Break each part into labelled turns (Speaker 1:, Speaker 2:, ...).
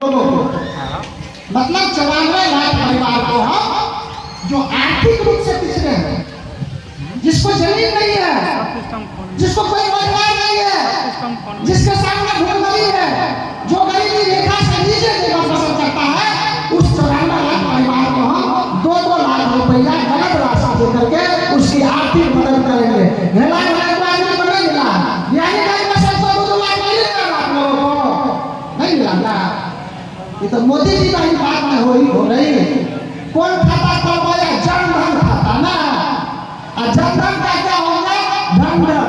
Speaker 1: मतलब 94 लाख परिवार को हम जो आर्थिक रूप से पिछड़े हैं, जिसको जमीन नहीं है, जिसको कोई रोजगार नहीं है, जिसके सामने भूखमरी है, जो गरीबी रेखा से नीचे जीवन बसर करता है, उस 94 लाख परिवार को हम 2-2 लाख रुपया नगद राशि देकर के उसकी आर्थिक मदद करेंगे। घरेला आदमी को नहीं मिला, यानी कहीं का 2 लाख नहीं मिला आप लोगों को, नहीं मिला। ये तो मोदी जी का ही बात में हो रही है। कौन खाता खोलवाया? जन धन खाता ना। और जन धन का क्या होगा? धन टका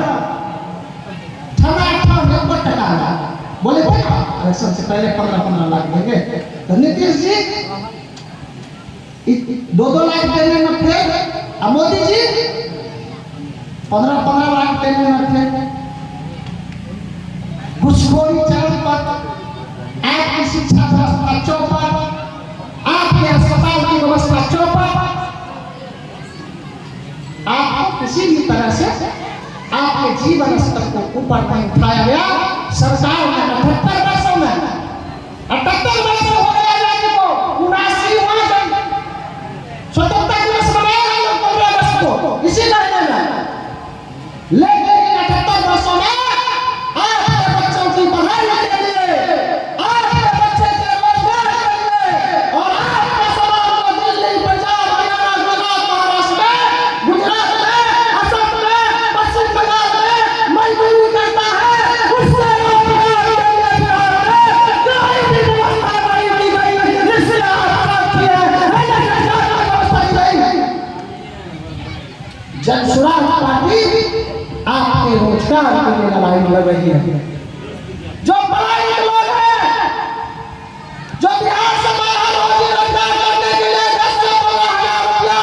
Speaker 1: बोले इलेक्शन से पहले 15-15 लाख देंगे। तो नीतीश जी 2-2 लाख देने में थे, और मोदी जी 15-15 लाख देने में थे। घुसखोरी चरण पर, आपकी शिक्षा व्यवस्था चौपट, आपके अस्पताल की व्यवस्था चौपट, आपको किसी भी तरह से आपके जीवन स्तर को ऊपर नहीं उठाया गया। सरकार ने 78 वर्षों में 78 वर्ष हो गया राज्य को, 79वां स्वतंत्रता दिवस मनाया हम लोग 15 अगस्त को इसी महीने में। लेकिन 78 वर्षों में आपके बच्चों की पढ़ाई के लिए, आपके बच्चे के रोजगार के लिए, और आपके समाज को दिल्ली, पंजाब, हरियाणा, गुजरात, महाराष्ट्र में, गुजरात में, असम में, पश्चिम बंगाल में मजदूरी करता है, उससे रोजगार के लिए बिहार में कोई भी व्यवस्था नहीं की गई। इसलिए आप की है व्यवस्था की गई। जन सुराज पार्टी आपके रोजगार के लिए लड़ाई लड़ रही है। जो पढ़ाई लोग हैं, जो बिहार से बाहर रोजी रोजगार करने के लिए 10 से 12,000 रुपया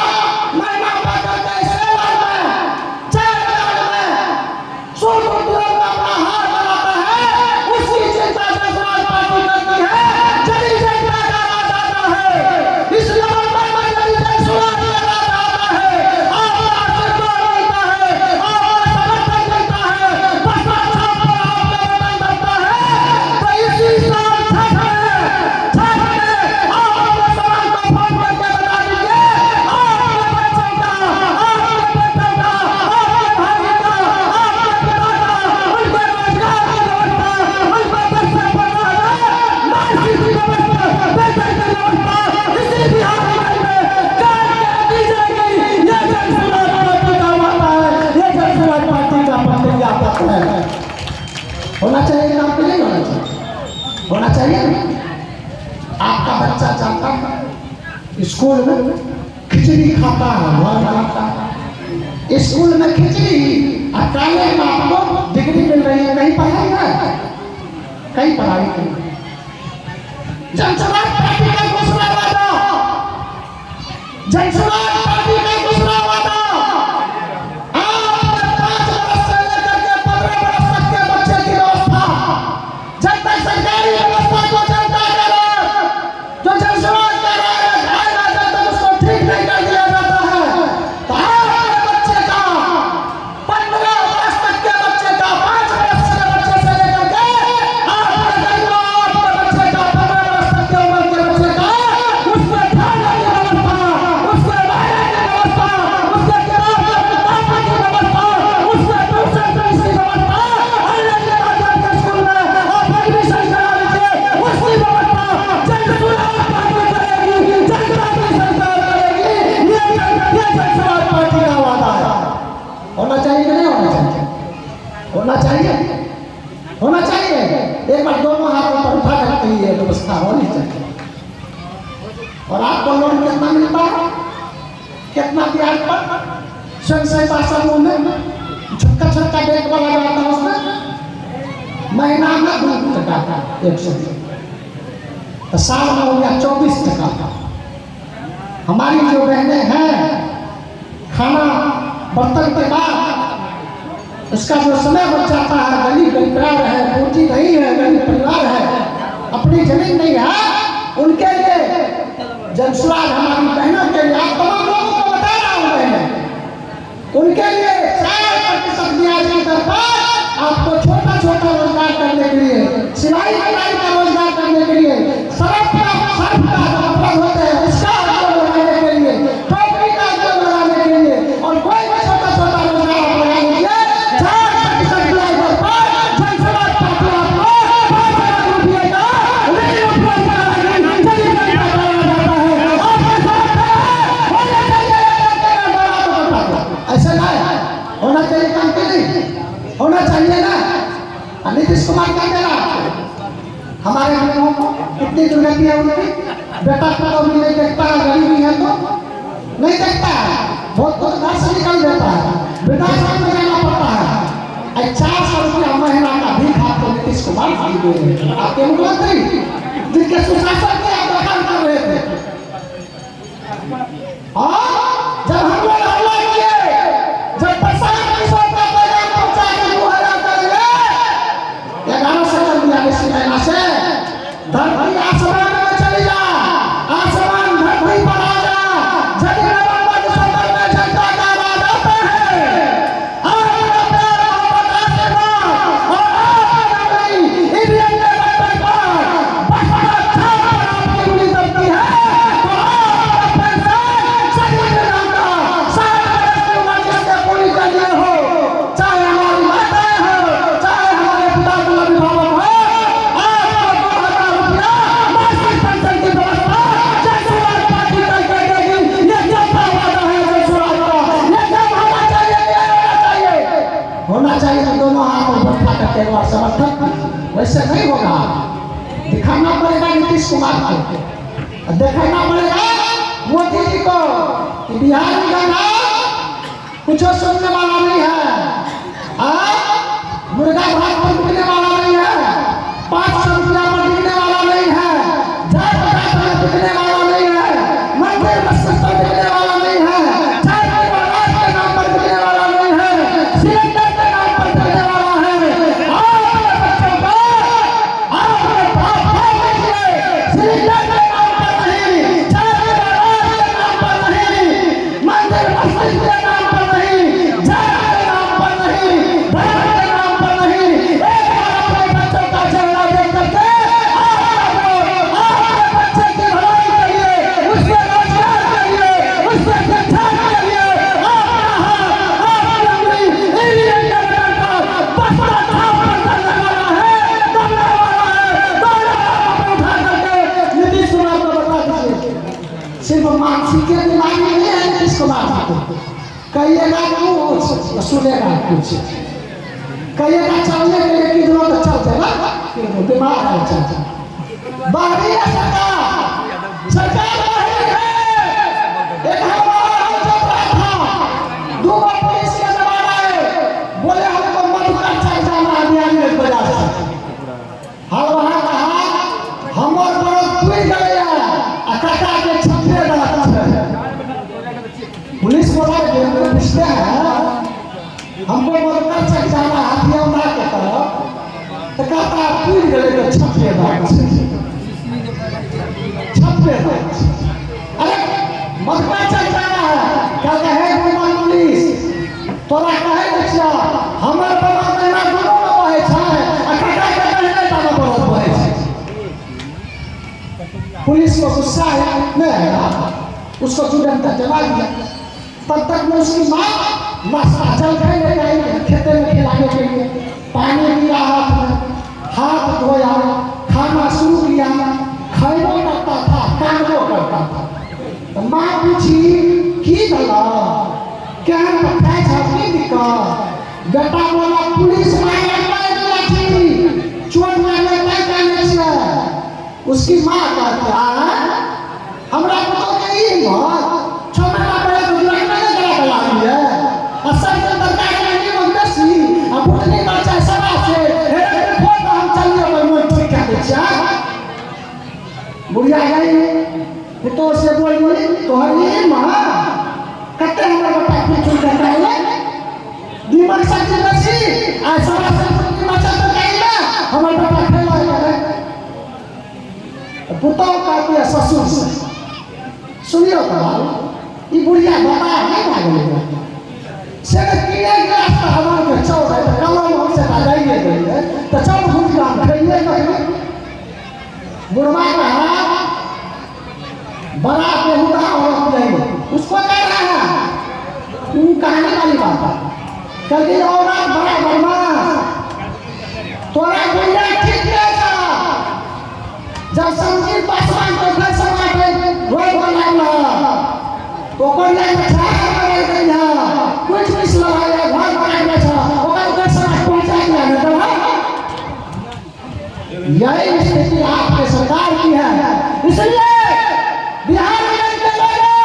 Speaker 1: महीना पाकर के सेवा में, 4,000 में सूट उद्योग में अपना हाथ बनाता है, उसकी चिंता जन सुराज पार्टी करती है। जल्दी से क्या डाला जाता है इस लेवल पर, जल्दी से सुराज डाला जाता है। आपका आशीर्वाद मिलता है, आपका समर्थन मिलता है, बस अच्छा पर आपके वतन बनता है। तो इसी साल छठ में आप अपने समाज को फोन करके बता दीजिए, आपके बच्चे का, आपके बेटे का, आपके भाई का, आपके पिता का, उनके रोजगार की व्यवस्था, उनके 10 से 15,000 मासिक की व्यवस्था, वेतन की व्यवस्था इसी बिहार में करके दी जाएगी। ये जन सुराज पार्टी का वादा है, ये जन सुराज पार्टी का प्रतिज्ञा पत्र है। होना चाहिए नाम पे नहीं होना चाहिए, होना चाहिए। आपका बच्चा जाता है स्कूल में, खिचड़ी खाता है, घर बनाता है, स्कूल में खिचड़ी, और कॉलेज में आपको डिग्री मिल रही है। कहीं पढ़ाई है, कहीं पढ़ाई नहीं। जन सुराज पार्टी का दूसरा वादा, जन सुराज पार्टी का दूसरा वादा, आपके 5 वर्ष से लेकर के 15 वर्ष तक के बच्चे की व्यवस्था, जब तक सरकारी व्यवस्था को जनता करे, जो जन सुराज का राज आएगा, जब तक उसको ठीक नहीं कर दिया जाता है, तो आपके बच्चे का 15 वर्ष तक के बच्चे का, 5 वर्ष के बच्चे से लेकर के आपके गरीबों, आपके बच्चे का 15 वर्ष तक के उम्र के बच्चे का, उसके खाने की व्यवस्था, उसके रहने की व्यवस्था, उसके किताब की व्यवस्था, उसके ट्यूशन फीस की व्यवस्था, ऑनलाइन माध्यम के स्कूल में आप एडमिशन करा लीजिए, उसकी व्यवस्था जन सुराज पार्टी करेगी, जनता की सरकार करेगी। ये जन सुराज पार्टी का वादा है। होना चाहिए कि नहीं होना चाहिए? होना चाहिए, होना चाहिए। एक बार दोनों हाथों पर उठा करके ये व्यवस्था होनी चाहिए। और आपको लोन कितना मिलता है, कितना ब्याज पर? स्वयं सहायता समूह में छोटा छोटा बैंक वाला जाता है, उसमें महीना में 2 टका का 100, तो साल में हो गया 24 टका का। हमारी जो बहनें हैं, खाना बर्तन के बाद उसका जो समय बच जाता है, गरीब परिवार है, पूंजी नहीं है, गरीब परिवार है, अपनी जमीन नहीं है, उनके लिए जन सुराज हमारी बहनों के लिए, आप तमाम लोगों को बता रहा हूँ बहनें, उनके लिए 4% ब्याज की दर पर आपको छोटा छोटा रोजगार करने के लिए, सिलाई कढ़ाई का रोजगार करने के लिए कितनी दुर्गति है उनकी। बेटा को भी नहीं देखता है, गरीबी है तो नहीं देखता है, बहुत कुछ घर से निकल देता है, वृद्धाश्रम में जाना पड़ता है। 400 रुपया महीना का भीख आपको नीतीश कुमार दे रहे हैं, आपके मुख्यमंत्री जिनके सुशासन के आप दखल कर रहे थे। और जब हम लोग हमला किए, जब प्रशासन किसान का पैगाम पहुंचा के 2000 कर दिए, 11 सेकंड दिया किसी महीना से धरती आसमान में चली जा, आसमान धरती पर आ जा। जब नवंबर दिसंबर में जनता का राज आता है, आपका प्यार मोहब्बत आशीर्वाद और आपका इंडियन के बच्चे पर बसपा छाप पर आपकी उंगली दबती है तो आपका पैसा सही नाम का 60 वर्ष की उम्र जिसने पूरी कर लिए हो, चाहे हमारी माताएं हो, चाहे हमारे पिता को अभिभावक हो, होना चाहिए। तो दोनों हाथ ऊपर उठा करके एक बार समर्थन, वैसे नहीं होगा। दिखाना पड़ेगा नीतीश कुमार को, दिखाना पड़ेगा मोदी जी को कि बिहार में जाना कुछ सुनने वाला नहीं है, मुर्गा भात पर बिकने वाला नहीं है, 500 रुपया पर बिकने वाला नहीं है, 1000 पर बिकने वाला नहीं है, मंदिर मस्जिद पर बिकने वाला नहीं है, चाय के बाजार के नाम पर बिकने वाला नहीं है, सिलेंडर के नाम पर बिकने वाला है। आपके बच्चों को आपके बाप भाई लीजिए, सिलेंडर के नाम पर नहीं, चाय के बाजार के नाम पर नहीं, मंदिर मस्जिद के नाम पर नहीं, जात के नाम पर नहीं, धर्म के नाम पर नहीं। एक बार अपने बच्चों का चेहरा देख करके आपके बच्चे की भलाई करिए, उसके रोजगार करिए, उसके शिक्षा करिए। आपकी उंगली इंडियन गवर्नमेंट का बसपा छाप पर करने वाला है, दबने वाला है। दोनों हाथ में उठा करके नीतीश कुमार को बता दीजिए, सिर्फ मानसिक बीमारी नहीं है नीतीश कुमार को। कहिएगा कुछ सुनेगा कुछ, कहिएगा चलने के लिए किधरों तो चलते ना, बीमार है चलते। बाहरी है सरकार, सरकार बाहरी है। एक हमारा चल रहा था, 2 बार पुलिस के जमाना है, बोले हमको मधुकर चल जाना अभियान में बजा से। हम वहाँ कहा हम और बड़ो टूट गए अकाटा के छपे रहते हैं। पुलिस बोला पूछते हैं हमको मधुकर चल जाना हथियार के तरफ, तो कहता टूट गए तो छपे रहते छपे रहते। अरे मधुकर चल जाना है, कहते हैं गुमन पुलिस तोरा कहे बच्चा हमर बाबा मेरा गुरु न बहे छै, अकाटा के कहने जाना बहुत बहे छै। पुलिस को गुस्सा है नहीं है, उसको तुरंत जला दिया। तब तक में उसकी माँ नाश्ता जल गई ले गई खेते में खिलाने के लिए, पानी दिया हाथ धोया, खाना शुरू किया, खाइबो करता था, कामो करता था। तो माँ पूछी की भला क्या बताए छापी दिक्कत, बेटा बोला पुलिस मारे थी चोट मारने नहीं से। उसकी माँ कहती हमरा को तो यही बात 6 महीना पहले तो दुर्घटना नहीं करा के लाई है, असर के दरकार नहीं हो दसी अब उतनी बच्चा सभा से हे फोन हम चलिए भाई मोर ठीक कर दे छा। बुढ़िया गई तो से बोली तोहरी मां कते हमरा बेटा कुछ करता है दिमाग से दसी आ सभा से की बच्चा तो कहिला हमर बेटा खेला है। पुतौ कहती है ससुर से सुनियो तो ये बुढ़िया बता नहीं भागेगा से कीड़े गिलास का हमारे के चौड़ है कलम हमसे लगाइए गई है तो चौड़ घूम के हम खाइए कहीं बुढ़वा का बड़ा बेहुदा औरत नहीं उसको कह रहा है तू कहानी वाली बात है कभी औरत बड़ा बदमाश तोरा बुढ़िया ठीक कैसा जब संजीव पासवान को घर समाटे रोड बनाना तो कोई नहीं छाया करे गया कुछ कुछ लगाया घर बनाना था ओकर घर समाज पहुंचा दिया ना तो यही स्थिति आपके सरकार की है। इसलिए बिहारीगंज के लोगों,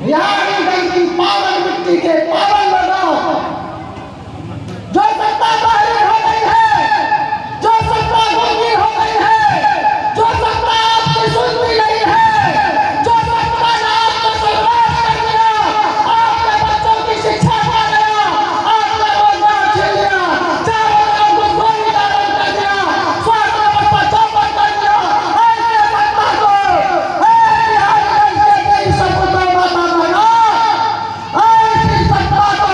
Speaker 1: बिहारीगंज की पावन मिट्टी के पावन लोगों, जो सत्ता बाहरी हो गई है, जो सत्ता गूंगी हो गई है, जो सत्ता आपकी सुनती नहीं है, जो सत्ता ने आपको बर्बाद कर दिया, आपके बच्चों की शिक्षा खा गया, आपका रोजगार छीन लिया, चारों तरफ घुसखोरी का रंग कर दिया, स्वास्थ्य व्यवस्था चौपट कर दिया, ऐसे सत्ता को बिहारीगंज के कई सपूतों माता बहनों, ऐसी सत्ता को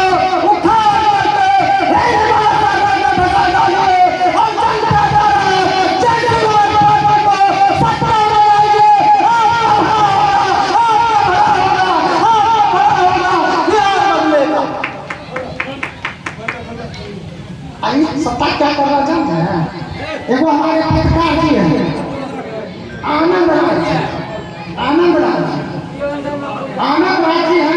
Speaker 1: उखाड़ करके हिंद महासागर में धसा डालिए और जनता द्वारा जन विरोध पार्टी को सत्ता में लाइए। सत्ता क्या कर रहा जानते हैं? एगो हमारे पत्रकार जी है, आनंद राज जी, आनंद राज जी है।